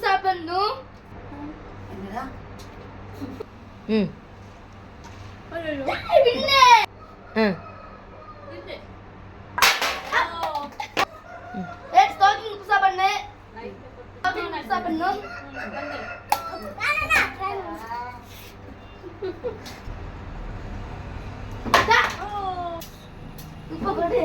சாப்பிடணும். என்னடா ம் பின்ன ஸ்டாக்கிங் புதுசா பண்ணு. ஸ்டாக்கிங் புதுசா பண்ணணும். உப்பு போடு.